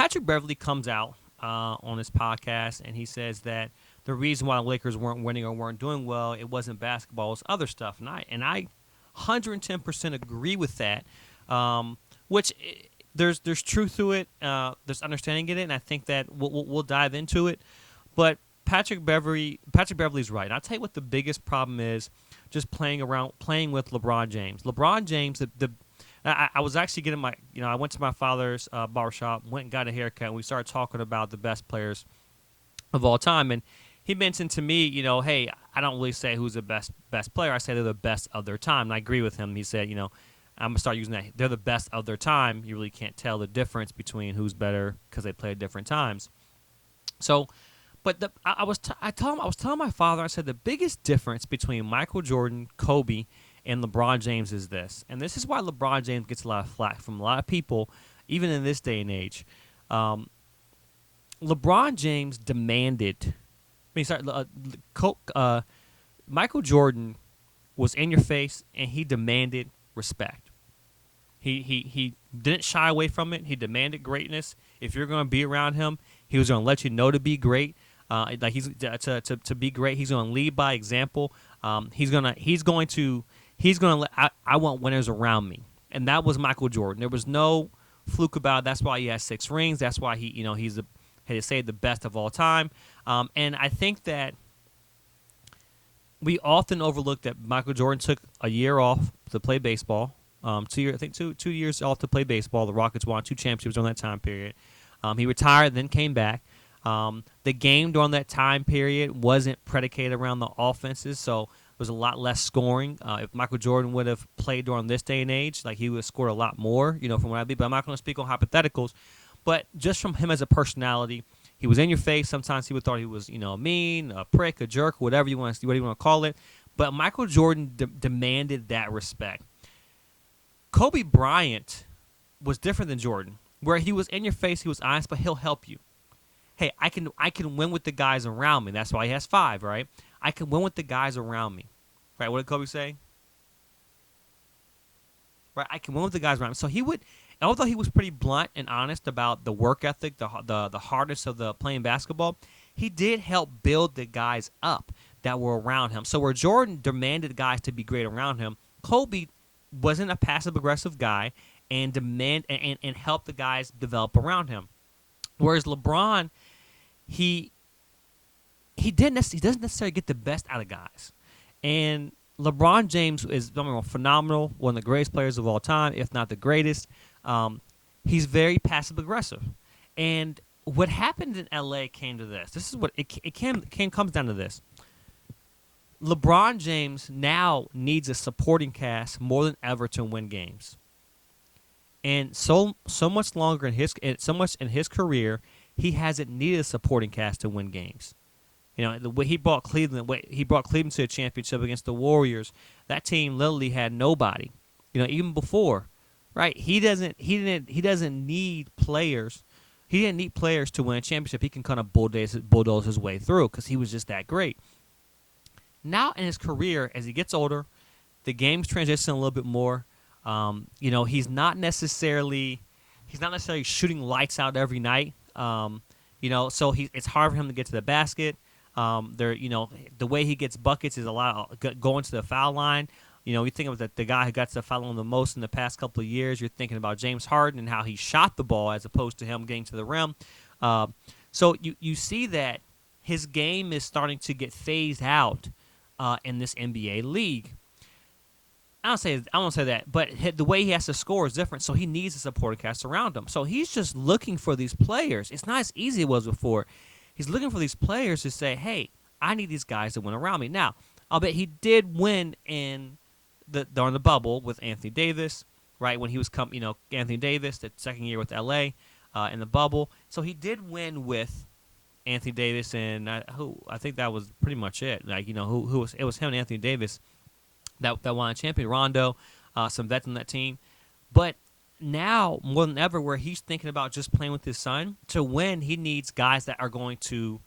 Patrick Beverley comes out on his podcast and he says that the reason why the Lakers weren't winning or weren't doing well, it wasn't basketball, it was other stuff. And I 110% agree with that. Which there's truth to it. There's understanding in it, and I think that we'll dive into it. But Patrick Beverley's right. I'll tell you what the biggest problem is: just playing with LeBron James. LeBron James, I was actually getting I went to my father's barbershop, went and got a haircut, and we started talking about the best players of all time. And he mentioned to me, hey, I don't really say who's the best player. I say they're the best of their time. And I agree with him. He said, I'm going to start using that. They're the best of their time. You really can't tell the difference between who's better because they play at different times. So, but I was telling my father, I said the biggest difference between Michael Jordan, Kobe, and LeBron James is this. And this is why LeBron James gets a lot of flack from a lot of people, even in this day and age. LeBron James demanded. Michael Jordan was in your face, and he demanded respect. He didn't shy away from it. He demanded greatness. If you're going to be around him, he was going to let you know to be great. He's to be great. He's going to lead by example. He's going to let. I want winners around me, and that was Michael Jordan. There was no fluke about it. That's why he has 6 rings. That's why he's the best of all time. And I think that we often overlook that Michael Jordan took a year off to play baseball. 2 years, I think 2 years off to play baseball. The Rockets won 2 championships during that time period. He retired, then came back. The game during that time period wasn't predicated around the offenses, so there was a lot less scoring. If Michael Jordan would have played during this day and age, he would have scored a lot more, from what I believe. But I'm not going to speak on hypotheticals. But just from him as a personality, he was in your face. Sometimes he would thought he was, mean, a prick, a jerk, whatever you want to call it. But Michael Jordan demanded that respect. Kobe Bryant was different than Jordan, where he was in your face, he was honest, but he'll help you. Hey, I can win with the guys around me. That's why he has 5, right? I can win with the guys around me. Right? What did Kobe say? Right? I can win with the guys around me. So he would, although he was pretty blunt and honest about the work ethic, the hardness of the playing basketball, he did help build the guys up that were around him. So where Jordan demanded guys to be great around him, Kobe wasn't a passive-aggressive guy and helped the guys develop around him. Whereas LeBron, he doesn't necessarily get the best out of guys. And LeBron James is phenomenal, one of the greatest players of all time, if not the greatest. He's very passive-aggressive. And what happened in L.A. came to this. This is what it comes down to this. LeBron James now needs a supporting cast more than ever to win games. And so much longer in his career, he hasn't needed a supporting cast to win games. The way he brought Cleveland to a championship against the Warriors, that team literally had nobody. Even before, right? He doesn't need players. He didn't need players to win a championship. He can kind of bulldoze his way through because he was just that great. Now in his career, as he gets older, the game's transition a little bit more. He's not necessarily shooting lights out every night. So it's hard for him to get to the basket. The way he gets buckets is a lot going to the foul line. You think of the guy who got to the foul line the most in the past couple of years. You're thinking about James Harden and how he shot the ball as opposed to him getting to the rim. So you see that his game is starting to get phased out in this NBA league. I don't say that, but the way he has to score is different, so he needs a supporting cast around him. So he's just looking for these players. It's not as easy as it was before. He's looking for these players to say, hey, I need these guys to win around me. Now, I'll bet he did win during the bubble with Anthony Davis, right, when he was Anthony Davis, the second year with L.A. In the bubble. So he did win with Anthony Davis, and I think that was pretty much it. It was him and Anthony Davis that won a champion. Rondo, some vets on that team. But now, more than ever, where he's thinking about just playing with his son, to win, he needs guys that are going to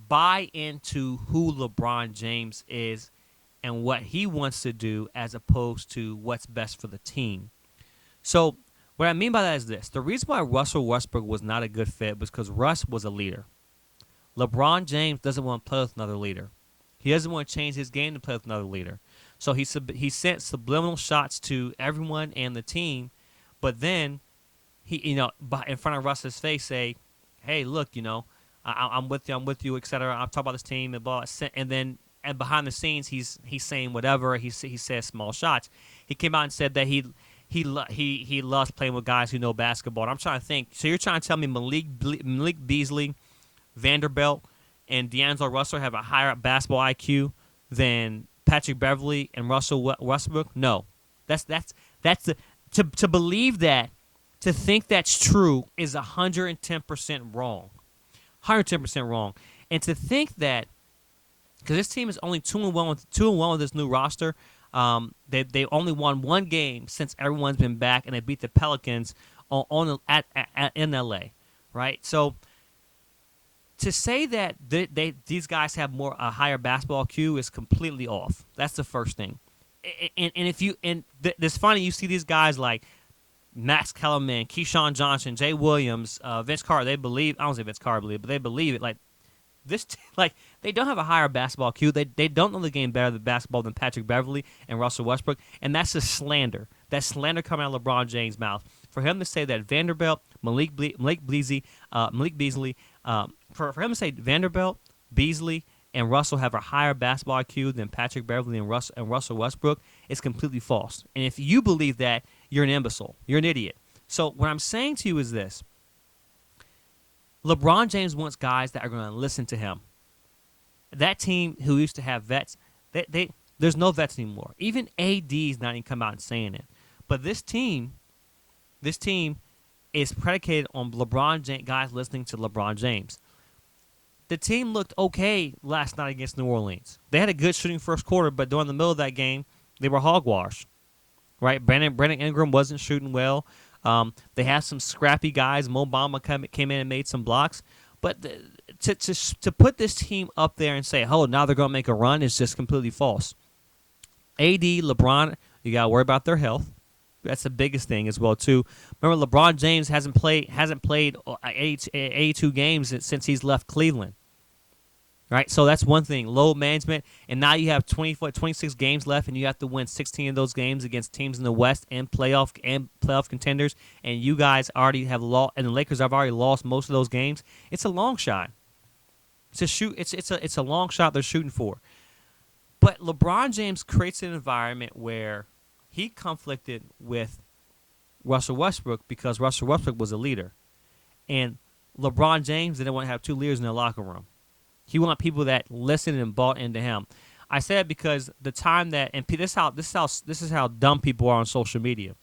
buy into who LeBron James is and what he wants to do as opposed to what's best for the team. So What I mean by that is this. The reason why Russell Westbrook was not a good fit was because Russ was a leader. LeBron James doesn't want to play with another leader. He doesn't want to change his game to play with another leader. So he sent subliminal shots to everyone and the team, but then he, in front of Russ's face, say, "Hey, look, I'm with you, etc. I'm talking about this team and blah." And then behind the scenes, he's saying whatever. He says small shots. He came out and said that he loves playing with guys who know basketball. And I'm trying to think. So you're trying to tell me Malik Beasley, Vanderbilt, and D'Angelo Russell have a higher basketball IQ than Patrick Beverley and Russell Westbrook? No, to believe that, to think that's true is 110% wrong, 110% wrong, and to think that because this team is only 2-1 with this new roster. They only won one game since everyone's been back, and they beat the Pelicans in LA, right? So to say that these guys have a higher basketball IQ is completely off. That's the first thing. It's funny, you see these guys like Max Kellerman, Keyshawn Johnson, Jay Williams, Vince Carter. They believe, I don't say Vince Carter believe, but they believe it. Like they don't have a higher basketball IQ. They don't know the game better than basketball than Patrick Beverley and Russell Westbrook, and that's a slander. That's slander coming out of LeBron James' mouth. For him to say that Vanderbilt, Malik Beasley, for him to say Vanderbilt, Beasley, and Russell have a higher basketball IQ than Patrick Beverley and Russell Westbrook is completely false. And if you believe that, you're an imbecile. You're an idiot. So what I'm saying to you is this. LeBron James wants guys that are going to listen to him. That team who used to have vets, there's no vets anymore. Even AD's not even come out and saying it. But this team is predicated on guys listening to LeBron James. The team looked okay last night against New Orleans. They had a good shooting first quarter, but during the middle of that game, they were hogwash. Right? Brandon Ingram wasn't shooting well. They had some scrappy guys. Mo Bamba came in and made some blocks. But to put this team up there and say, oh, now they're going to make a run is just completely false. AD, LeBron, you got to worry about their health. That's the biggest thing as well, too. Remember, LeBron James hasn't played 82 games since he's left Cleveland. Right? So that's one thing, load management. And now you have 26 games left, and you have to win 16 of those games against teams in the West and playoff contenders. And you guys already have lost, and the Lakers have already lost most of those games. It's a long shot. It's a long shot they're shooting for. But LeBron James creates an environment where he conflicted with Russell Westbrook because Russell Westbrook was a leader. And LeBron James didn't want to have two leaders in their locker room. He wanted people that listened and bought into him. I say it because the time that, and this is how dumb people are on social media.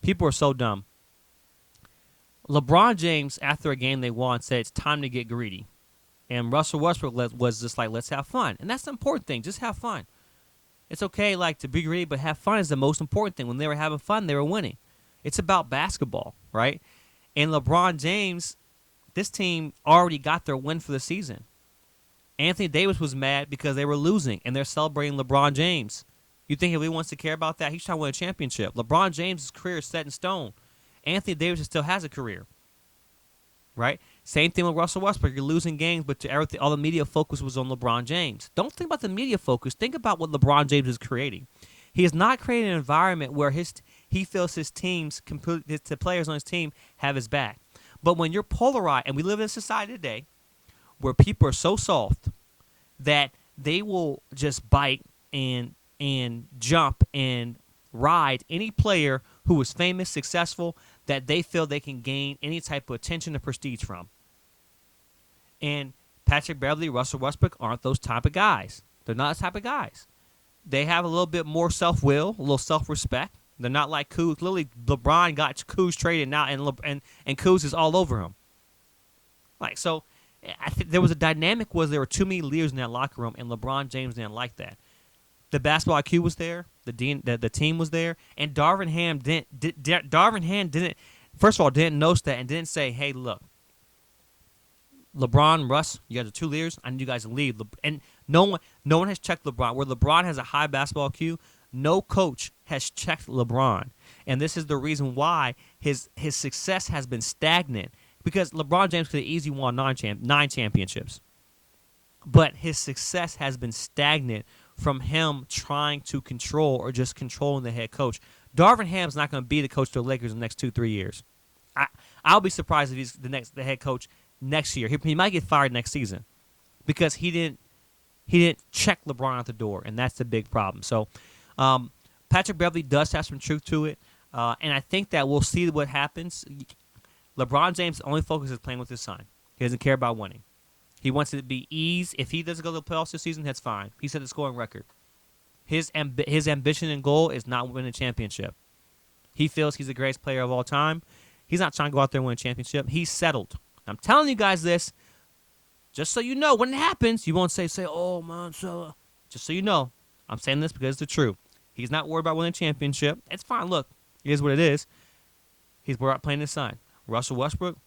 People are so dumb. LeBron James, after a game they won, said it's time to get greedy. And Russell Westbrook was just like, let's have fun. And that's the important thing. Just have fun. It's okay, to be greedy, but have fun is the most important thing. When they were having fun, they were winning. It's about basketball, right? And LeBron James, this team already got their win for the season. Anthony Davis was mad because they were losing, and they're celebrating LeBron James. You think if he wants to care about that, he's trying to win a championship. LeBron James' career is set in stone. Anthony Davis still has a career, right? Same thing with Russell Westbrook. You're losing games, but all the media focus was on LeBron James. Don't think about the media focus. Think about what LeBron James is creating. He is not creating an environment where he feels his teams, the players on his team, have his back. But when you're polarized, and we live in a society today where people are so soft that they will just bite and jump and ride any player who is famous, successful, that they feel they can gain any type of attention or prestige from. And Patrick Beverley, Russell Westbrook aren't those type of guys. They're not the type of guys. They have a little bit more self-will, a little self-respect. They're not like Kuz. Literally, LeBron got Kuz traded now, and Kuz is all over him. So I think there was a dynamic was there were too many leaders in that locker room, and LeBron James didn't like that. The basketball IQ was there, the team was there, and Darvin Ham didn't. First of all, didn't notice that and didn't say, "Hey, look, LeBron, Russ, you guys are two leaders. I need you guys to lead." And no one has checked LeBron. Where LeBron has a high basketball IQ, no coach has checked LeBron, and this is the reason why his success has been stagnant because LeBron James could have easily won nine championships, but his success has been stagnant from him trying to control or just controlling the head coach. Darvin Ham's not going to be the coach of the Lakers in the next 2-3 years. I'll be surprised if he's the head coach next year. He might get fired next season because he didn't check LeBron out the door, and that's the big problem. So Patrick Beverley does have some truth to it, and I think that we'll see what happens. LeBron James' only focus is playing with his son. He doesn't care about winning. He wants it to be ease. If he doesn't go to the playoffs this season, that's fine. He set the scoring record. His ambition and goal is not win a championship. He feels he's the greatest player of all time. He's not trying to go out there and win a championship. He's settled. I'm telling you guys this, just so you know, when it happens, you won't say, oh, man, so. Just so you know, I'm saying this because it's the truth. He's not worried about winning a championship. It's fine. Look, it is what it is. He's worried about playing his son. Russell Westbrook,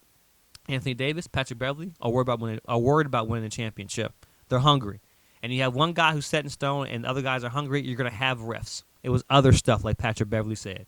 Anthony Davis, Patrick Beverley are worried about winning a championship. They're hungry. And you have one guy who's set in stone and the other guys are hungry, you're going to have rifts. It was other stuff like Patrick Beverley said.